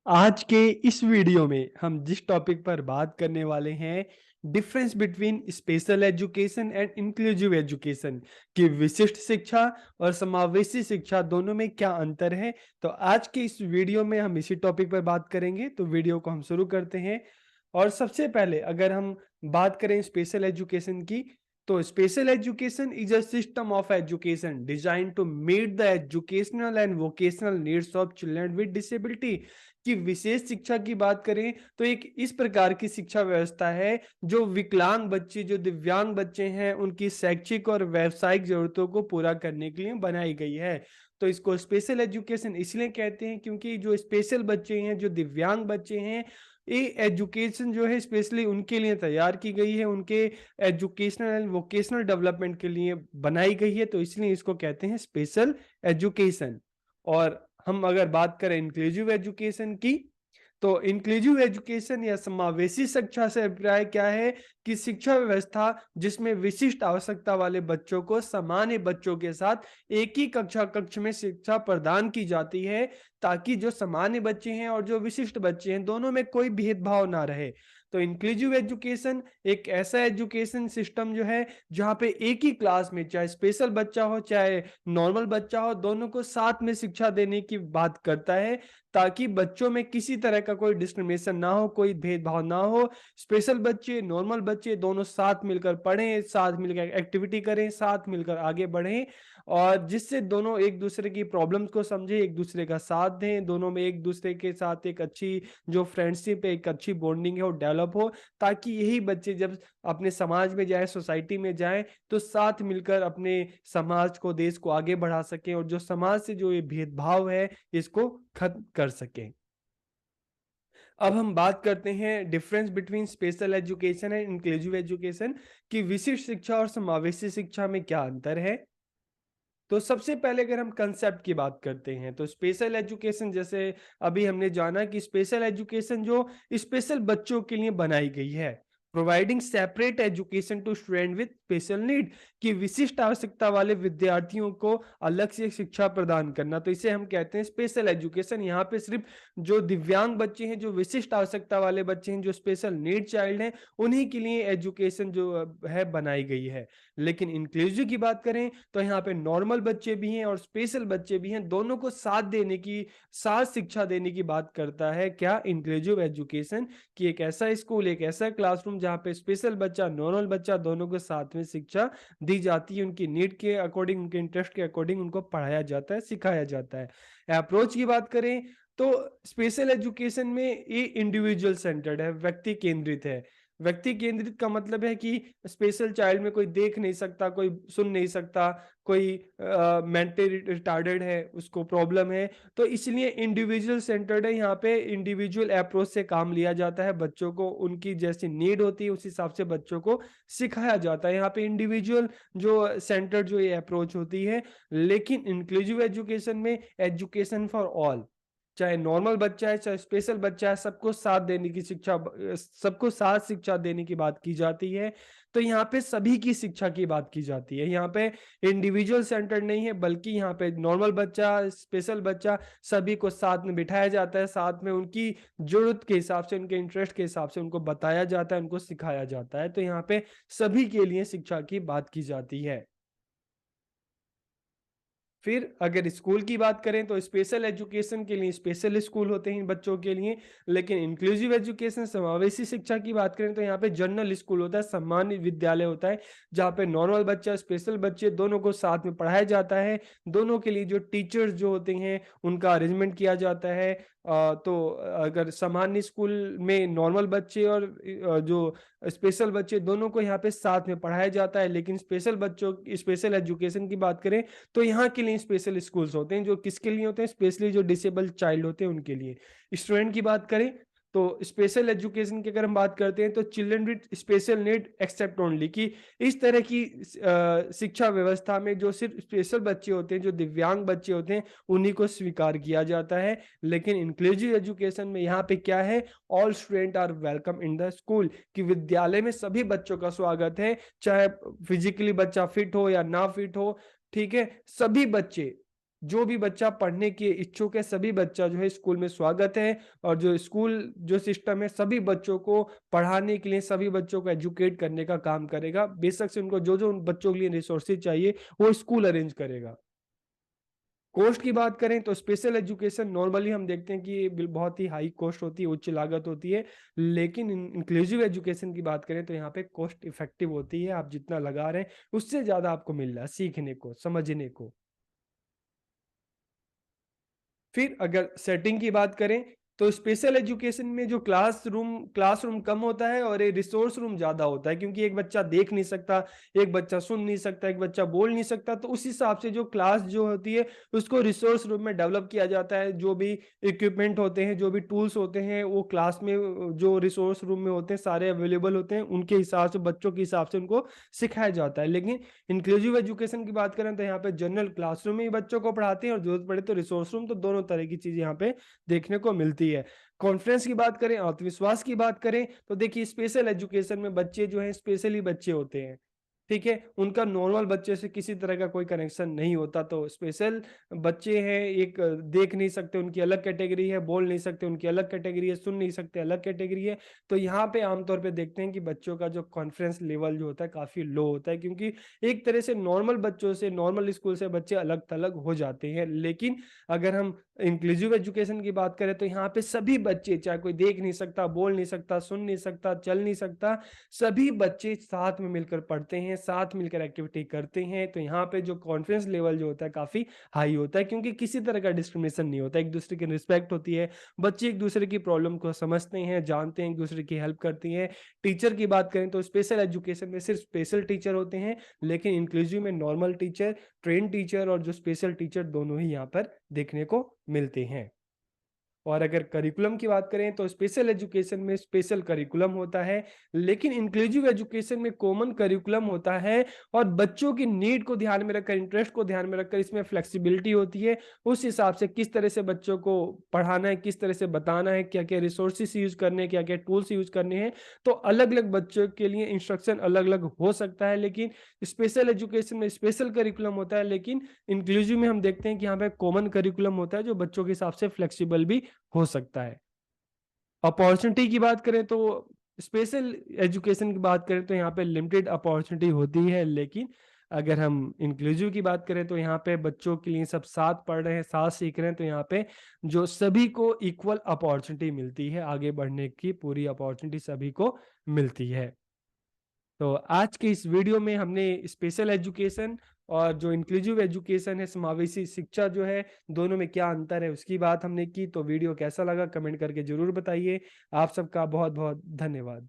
आज के इस वीडियो में हम जिस टॉपिक पर बात करने वाले हैं, difference between special education and inclusive education कि विशिष्ट शिक्षा और समावेशी शिक्षा दोनों में क्या अंतर है। तो आज के इस वीडियो में हम इसी टॉपिक पर बात करेंगे। तो वीडियो को हम शुरू करते हैं। और सबसे पहले अगर हम बात करें स्पेशल एजुकेशन की, तो special education is a system of education design to meet the educational and vocational needs of children with disability. कि विशेष शिक्षा की बात करें तो एक इस प्रकार की शिक्षा व्यवस्था है जो विकलांग बच्चे, जो दिव्यांग बच्चे हैं, उनकी शैक्षिक और व्यावसायिक जरूरतों को पूरा करने के लिए बनाई गई है। तो इसको स्पेशल एजुकेशन इसलिए कहते हैं क्योंकि जो स्पेशल बच्चे हैं, जो दिव्यांग बच्चे हैं, ये एजुकेशन जो है स्पेशली उनके लिए तैयार की गई है, उनके एजुकेशनल एंड वोकेशनल डेवलपमेंट के लिए बनाई गई है। तो इसलिए इसको कहते हैं स्पेशल एजुकेशन। और हम अगर बात करें इंक्लूसिव एजुकेशन की, तो इंक्लूसिव एजुकेशन या समावेशी शिक्षा से अभिप्राय क्या है कि शिक्षा व्यवस्था जिसमें विशिष्ट आवश्यकता वाले बच्चों को सामान्य बच्चों के साथ एक ही कक्ष में शिक्षा प्रदान की जाती है, ताकि जो सामान्य बच्चे हैं और जो विशिष्ट बच्चे हैं दोनों में कोई भेदभाव ना रहे। तो इंक्लूसिव एजुकेशन एक ऐसा एजुकेशन सिस्टम जो है जहाँ पे एक ही क्लास में चाहे स्पेशल बच्चा हो चाहे नॉर्मल बच्चा हो, दोनों को साथ में शिक्षा देने की बात करता है, ताकि बच्चों में किसी तरह का कोई डिस्क्रिमिनेशन ना हो, कोई भेदभाव ना हो। स्पेशल बच्चे, नॉर्मल बच्चे दोनों साथ मिलकर पढ़ें, साथ मिलकर एक्टिविटी करें, साथ मिलकर आगे बढ़ें, और जिससे दोनों एक दूसरे की प्रॉब्लम्स को समझें, एक दूसरे का साथ दें, दोनों में एक दूसरे के साथ एक अच्छी जो फ्रेंडशिप है, एक अच्छी बॉन्डिंग है वो डेवलप हो, ताकि यही बच्चे जब अपने समाज में जाए, सोसाइटी में जाए, तो साथ मिलकर अपने समाज को, देश को आगे बढ़ा सकें, और जो समाज से जो ये भेदभाव है इसको खत्म कर सकें। अब हम बात करते हैं difference between special education and inclusive education कि विशिष्ट शिक्षा और समावेशी शिक्षा में क्या अंतर है। तो सबसे पहले अगर हम कंसेप्ट की बात करते हैं तो स्पेशल एजुकेशन, जैसे अभी हमने जाना कि स्पेशल एजुकेशन जो स्पेशल बच्चों के लिए बनाई गई है, providing separate education to student with special need, कि विशिष्ट आवश्यकता वाले विद्यार्थियों को अलग से शिक्षा प्रदान करना, तो इसे हम कहते हैं स्पेशल एजुकेशन। यहाँ पे सिर्फ जो दिव्यांग बच्चे हैं, जो विशिष्ट आवश्यकता वाले बच्चे हैं, जो स्पेशल नीड चाइल्ड हैं, उन्हीं के लिए एजुकेशन जो है बनाई गई है। लेकिन इंक्लूसिव की बात करें तो यहाँ पे नॉर्मल बच्चे भी हैं और स्पेशल बच्चे भी हैं, दोनों को साथ देने की, साथ शिक्षा देने की बात करता है क्या, इंक्लूसिव एजुकेशन। कि एक ऐसा स्कूल, एक ऐसा क्लासरूम जहाँ पे स्पेशल बच्चा, नॉर्मल बच्चा दोनों को साथ में शिक्षा दी जाती है, उनकी नीड के अकॉर्डिंग, उनके इंटरेस्ट के अकॉर्डिंग उनको पढ़ाया जाता है, सिखाया जाता है। अप्रोच की बात करें तो स्पेशल एजुकेशन में ये इंडिविजुअल सेंटर्ड है, व्यक्ति केंद्रित है। व्यक्ति केंद्रित का मतलब है कि स्पेशल चाइल्ड में कोई देख नहीं सकता, कोई सुन नहीं सकता, कोई मेंटली रिटार्डेड है, उसको प्रॉब्लम है, तो इसलिए इंडिविजुअल सेंटर्ड है। यहाँ पे इंडिविजुअल अप्रोच से काम लिया जाता है, बच्चों को उनकी जैसी नीड होती है उस हिसाब से बच्चों को सिखाया जाता है। यहाँ पे इंडिविजुअल जो सेंटर्ड जो ये अप्रोच होती है। लेकिन इंक्लूसिव एजुकेशन में एजुकेशन फॉर ऑल, चाहे नॉर्मल बच्चा है चाहे स्पेशल बच्चा है, सबको साथ देने की शिक्षा, सबको साथ शिक्षा देने की बात की जाती है। तो यहाँ पे सभी की शिक्षा की बात की जाती है, यहाँ पे इंडिविजुअल सेंटर नहीं है, बल्कि यहाँ पे नॉर्मल बच्चा, स्पेशल बच्चा, सभी को साथ में बिठाया जाता है, साथ में उनकी जरूरत के हिसाब से, उनके इंटरेस्ट के हिसाब से उनको बताया जाता है, उनको सिखाया जाता है। तो यहाँ पे सभी के लिए शिक्षा की बात की जाती है। फिर अगर स्कूल की बात करें तो स्पेशल एजुकेशन के लिए स्पेशल स्कूल होते हैं बच्चों के लिए, लेकिन इंक्लूसिव एजुकेशन, समावेशी शिक्षा की बात करें तो यहाँ पे जनरल स्कूल होता है, सामान्य विद्यालय होता है, जहाँ पे नॉर्मल बच्चा, स्पेशल बच्चे दोनों को साथ में पढ़ाया जाता है। दोनों के लिए जो टीचर्स जो होते हैं उनका अरेंजमेंट किया जाता है। तो अगर सामान्य स्कूल में नॉर्मल बच्चे और जो स्पेशल बच्चे दोनों को यहाँ पे साथ में पढ़ाया जाता है, लेकिन स्पेशल बच्चों, स्पेशल एजुकेशन की बात करें तो यहाँ के लिए स्पेशल स्कूल्स होते हैं, जो किसके लिए होते हैं, स्पेशली जो डिसेबल चाइल्ड होते हैं उनके लिए। स्टूडेंट की बात करें तो स्पेशल एजुकेशन की अगर हम बात करते हैं तो children with special need except only, कि इस तरह की शिक्षा व्यवस्था में जो सिर्फ स्पेशल बच्चे होते हैं, जो दिव्यांग बच्चे होते हैं, उन्हीं को स्वीकार किया जाता है। लेकिन इंक्लूसिव एजुकेशन में यहाँ पे क्या है, all student are welcome in the school, कि विद्यालय में सभी बच्चों का स्वागत है, चाहे फिजिकली बच्चा फिट हो या ना फिट हो, ठीक है, सभी बच्चे जो भी बच्चा पढ़ने के इच्छुक है, सभी बच्चा जो है स्कूल में स्वागत है, और जो स्कूल जो सिस्टम है सभी बच्चों को पढ़ाने के लिए, सभी बच्चों को एजुकेट करने का काम करेगा। बेशक से उनको जो-जो उन बच्चों के लिए रिसोर्सेज़ चाहिए, वो स्कूल अरेंज करेगा। कॉस्ट की बात करें तो स्पेशल एजुकेशन नॉर्मली हम देखते हैं कि बहुत ही हाई कॉस्ट होती है, उच्च लागत होती है। लेकिन इंक्लूसिव एजुकेशन की बात करें तो यहाँ पे कॉस्ट इफेक्टिव होती है। आप जितना लगा रहे हैं उससे ज़्यादा आपको मिल रहा है सीखने को, समझने को। फिर अगर सेटिंग की बात करें तो स्पेशल एजुकेशन में जो क्लासरूम कम होता है और ये रिसोर्स रूम ज़्यादा होता है, क्योंकि एक बच्चा देख नहीं सकता, एक बच्चा सुन नहीं सकता, एक बच्चा बोल नहीं सकता, तो उस हिसाब से जो क्लास जो होती है उसको रिसोर्स रूम में डेवलप किया जाता है। जो भी इक्विपमेंट होते हैं, जो भी टूल्स होते हैं, वो क्लास में जो रिसोर्स रूम में होते हैं सारे अवेलेबल होते हैं, उनके हिसाब से बच्चों के हिसाब से उनको सिखाया जाता है। लेकिन इंक्लूसिव एजुकेशन की बात करें तो यहाँ पे जनरल क्लासरूम में ही बच्चों को पढ़ाते हैं, और जरूरत पड़े तो रिसोर्स रूम, तो दोनों तरह की चीज़ यहाँ पे देखने को मिलती है। कॉन्फिडेंस की बात करें, आत्मविश्वास की बात करें, तो देखिए स्पेशल एजुकेशन में बच्चे जो हैं स्पेशली बच्चे होते हैं, ठीक है? उनका नॉर्मल बच्चे से किसी तरह का कोई कनेक्शन नहीं होता, तो स्पेशल बच्चे हैं, एक देख नहीं सकते उनकी अलग कैटेगरी है, बोल नहीं सकते उनकी अलग कैटेगरी है, सुन नहीं सकते अलग कैटेगरी है। तो यहाँ पे आमतौर पे देखते हैं कि बच्चों का जो कॉन्फिडेंस लेवल जो होता है काफ़ी लो होता है, क्योंकि एक तरह से नॉर्मल बच्चों से, नॉर्मल स्कूल से बच्चे अलग-थलग हो जाते हैं। लेकिन अगर हम इंक्लूसिव एजुकेशन की बात करें तो यहाँ पे सभी बच्चे, चाहे कोई देख नहीं सकता, बोल नहीं सकता, सुन नहीं सकता, चल नहीं सकता, सभी बच्चे साथ में मिलकर पढ़ते हैं, साथ मिलकर एक्टिविटी करते हैं। तो यहाँ पे जो कॉन्फिडेंस लेवल जो होता है काफ़ी हाई होता है, क्योंकि किसी तरह का डिस्क्रिमिनेशन नहीं होता, एक दूसरे की रिस्पेक्ट होती है, बच्चे एक दूसरे की प्रॉब्लम को समझते हैं, जानते हैं, एक दूसरे की हेल्प करती हैं। टीचर की बात करें तो स्पेशल एजुकेशन में सिर्फ स्पेशल टीचर होते हैं, लेकिन इंक्लूसिव में नॉर्मल टीचर, ट्रेन टीचर और जो स्पेशल टीचर दोनों ही यहाँ पर देखने को मिलते हैं। और अगर करिकुलम की बात करें तो स्पेशल एजुकेशन में स्पेशल करिकुलम होता है, लेकिन इंक्लूसिव एजुकेशन में कॉमन करिकुलम होता है, और बच्चों की नीड को ध्यान में रखकर, इंटरेस्ट को ध्यान में रखकर इसमें फ्लेक्सिबिलिटी होती है। उस हिसाब से किस तरह से बच्चों को पढ़ाना है, किस तरह से बताना है, क्या-क्या रिसोर्सेस यूज़ करने हैं, क्या-क्या टूल्स यूज़ करने हैं। तो अलग-अलग बच्चों के लिए इंस्ट्रक्शन अलग-अलग हो सकता है, लेकिन स्पेशल एजुकेशन में स्पेशल करिकुलम होता है, लेकिन इंक्लूसिव में हम देखते हैं कि यहाँ पे कॉमन करिकुलम होता है जो बच्चों के हिसाब से फ्लेक्सिबल भी हो सकता है। अपॉर्च्युनिटी की बात करें तो स्पेशल एजुकेशन की बात करें तो यहाँ पे लिमिटेड अपॉर्च्युनिटी होती है, लेकिन अगर हम इंक्लूसिव की बात करें तो यहाँ पे बच्चों के लिए सब साथ पढ़ रहे हैं, साथ सीख रहे हैं, तो यहाँ पे जो सभी को इक्वल अपॉर्च्युनिटी मिलती है, आगे बढ़ने की पूरी अपॉर्च्युनिटी सभी को मिलती है। तो आज के इस वीडियो में हमने स्पेशल एजुकेशन और जो इंक्लूसिव एजुकेशन है, समावेशी शिक्षा जो है, दोनों में क्या अंतर है उसकी बात हमने की। तो वीडियो कैसा लगा कमेंट करके ज़रूर बताइए। आप सबका बहुत-बहुत धन्यवाद।